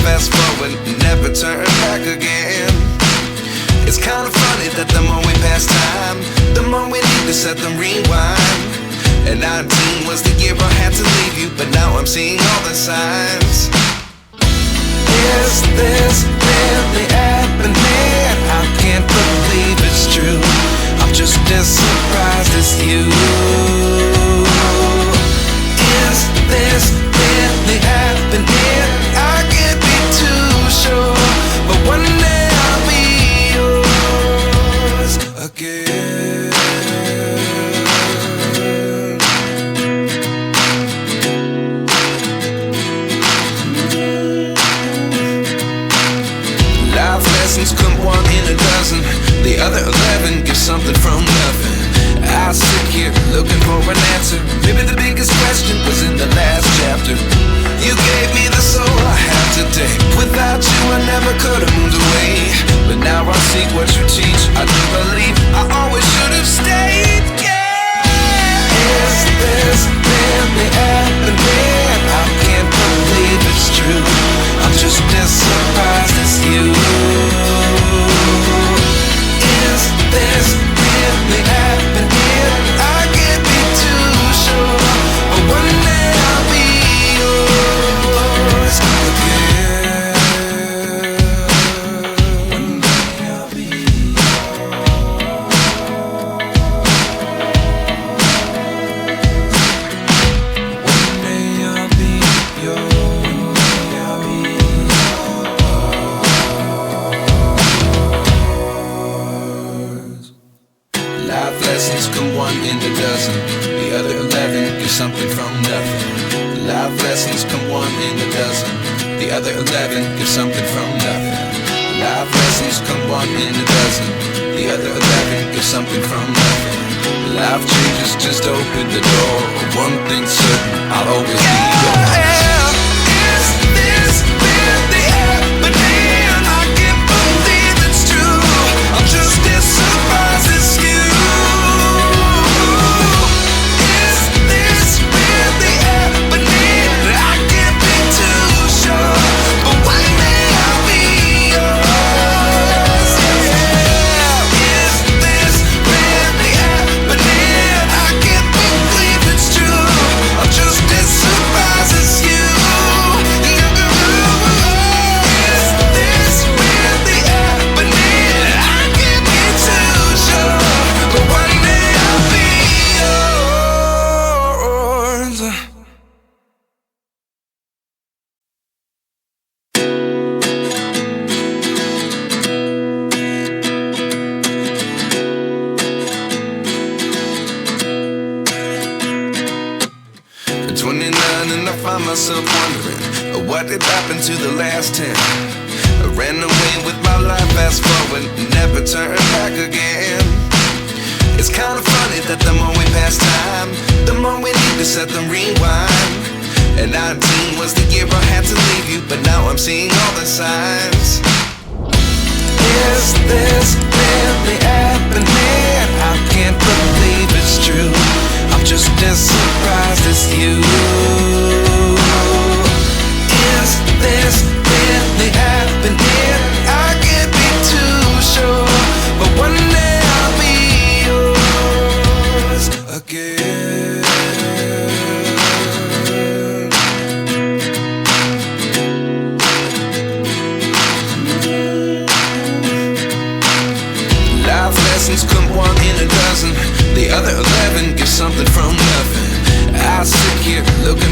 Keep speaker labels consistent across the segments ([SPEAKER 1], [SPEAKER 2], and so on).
[SPEAKER 1] fast forward, never turn back again. It's kinda funny that the more we pass time, the more we need to set them rewind. And 19 was the year I had to leave you, but now I'm seeing all the signs. Is this really happening? I can't believe it's true. I'm just as surprised as you. Is this really happening? I can't be too sure, but one day I'll be yours again. Life lessons come one in a dozen. The other 11 give something from nothing. I sit here looking for an answer. Maybe the biggest question was in the last chapter. You gave me the soul I have today. Without you I never could have moved away. But now I see what you teach. I do believe I always should have stayed. Yeah. Is this really happening? I can't believe it's true. I'm just as surprised as you. Is this really happening? I can't be too sure, but one day I'll be yours again. One day I'll be One day I'll be yours. Life lessons come one in a dozen. The other 11 give something from nothing. Life lessons come one in a dozen. The other 11 give something from nothing. Life lessons come one in a dozen. The other 11 give something from nothing. Life changes just open the door. One thing's certain, I'll always be yours. Is this really happening? I can't believe it's true. I'm just as surprised as you. Is this really happening? I can't be too sure, but one day I'll be yours. Yeah. Is this really happening? I can't believe it's true. I'm just as surprised as you. Is this really happening? I can't be too sure, but one day I'll be yours. At 29 and I find myself wondering what did happen to the last 10. I ran away with my life, fast forward, never turn back again. It's kinda funny that the more we pass time, the more we need to set them rewind. And 19 was the year I had to leave you, but now I'm seeing all the signs. Is this really happening? I can't believe it's true. I'm just as surprised as you. Is this really happening? I can't be too sure, but one day I'll be yours again. Life lessons come one in a dozen. The other 11 give something from nothing. I sit here looking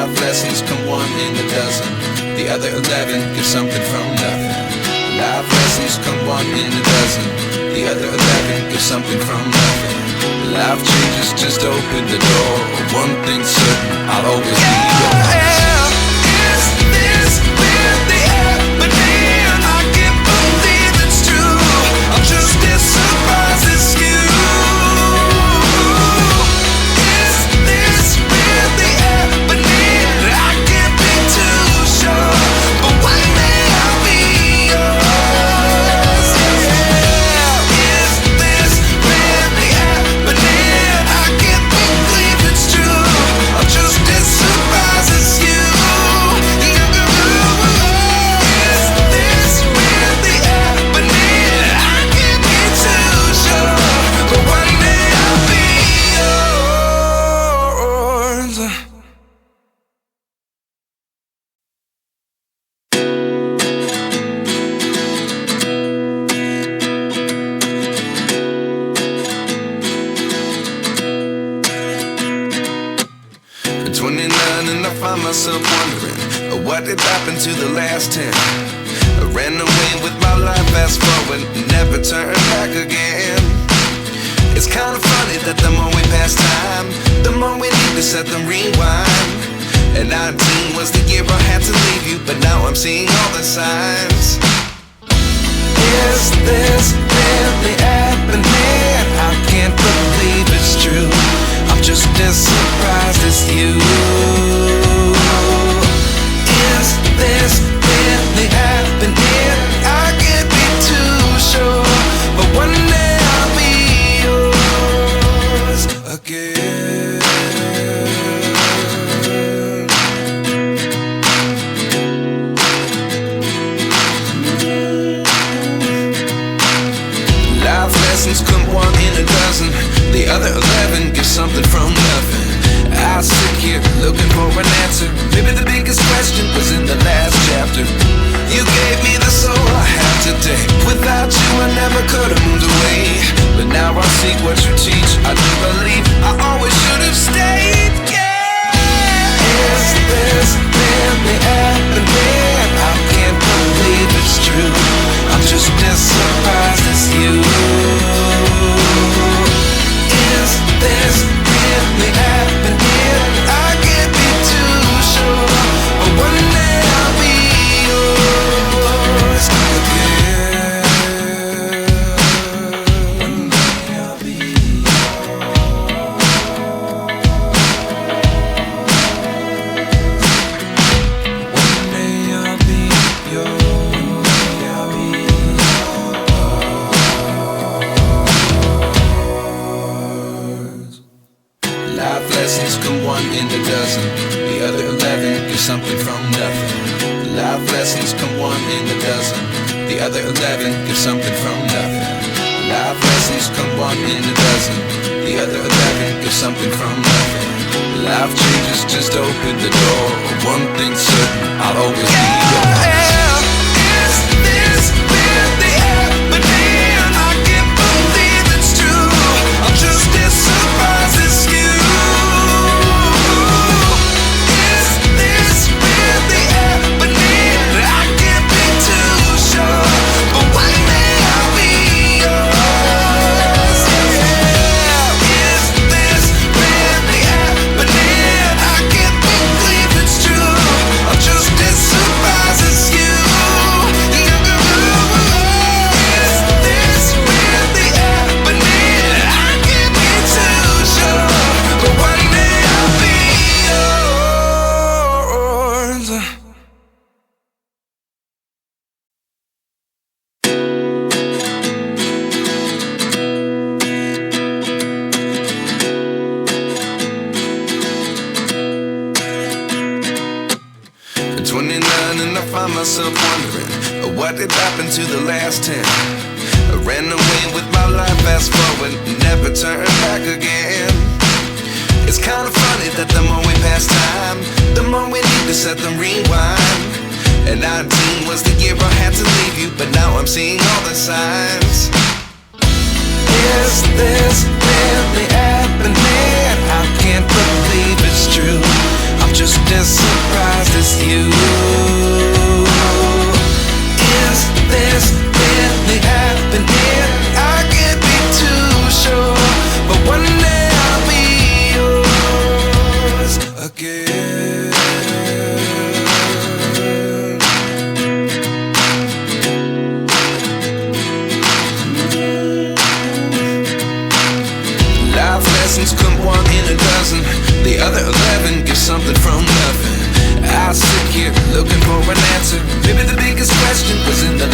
[SPEAKER 1] Life lessons come one in a dozen. The other 11 give something from nothing. Life lessons come one in a dozen. The other 11 give something from nothing. Life changes just open the door. One thing's certain, I'll always be yours. Is this really happening? I can't believe it's true. I'm just as surprised as you. Is this really happening? I can't be too sure, but one day I'll be yours. Is this really happening? I can't believe it's true. I'm just as surprised as you. Is this really happening? I can't be too sure, but one day I'll be yours. At 29 and I find myself wondering, what did happen to the last 10? I ran away with my life, fast forward, never turn back again. It's kind of funny that the more we pass time, the more we need to set them rewind. And 19 was the year I had to leave you, but now I'm seeing all the signs. Is this really happening? I can't believe it's true. I'm just as surprised as you. Is this really happening? I can't be too sure, but one day I'll be yours again. Life lessons come one in a dozen. The other 11 give something from nothing. I sit here looking for an answer. Maybe the biggest question was in the last chapter. You gave me the soul I have today. Without you I never could have moved away. But now I see what you teach. I do believe I always should have stayed. Yeah. Is this really happening? I can't believe it's true. I'm just as surprised as you. Is this really happening? I can't be too sure, but one day I'll be yours again. One day I'll be yours. One day I'll be yours. I'll be yours. Life lessons come one in a dozen. The other 11 give something from nothing. Life lessons come one in a dozen. The other 11 give something from nothing. Life lessons come one in a dozen. The other 11 give something from nothing. Life changes just open the door. One thing's certain, I'll always be yours. Is this really happening? I can't believe it's true. I'm just as surprised as you. Is this really happening? I can't be too sure, but one day I'll be yours. Is this really happening? I can't believe it's true. I'm just as surprised as you. Is this really happening? I can't be too sure, but one day I'll be yours. At 29 and I find myself wondering, what did happen to the last 10? I ran away with my life, fast forward, never turn back again. It's kind of funny that the more we pass time, the more we need to set them rewind. And 19 was the year I had to leave you, but now I'm seeing all the signs. Is this really happening? I can't believe it's true. I'm just as Life lessons come one in a dozen. The other 11 give something from nothing. I sit here looking for an answer. Maybe the biggest question was in the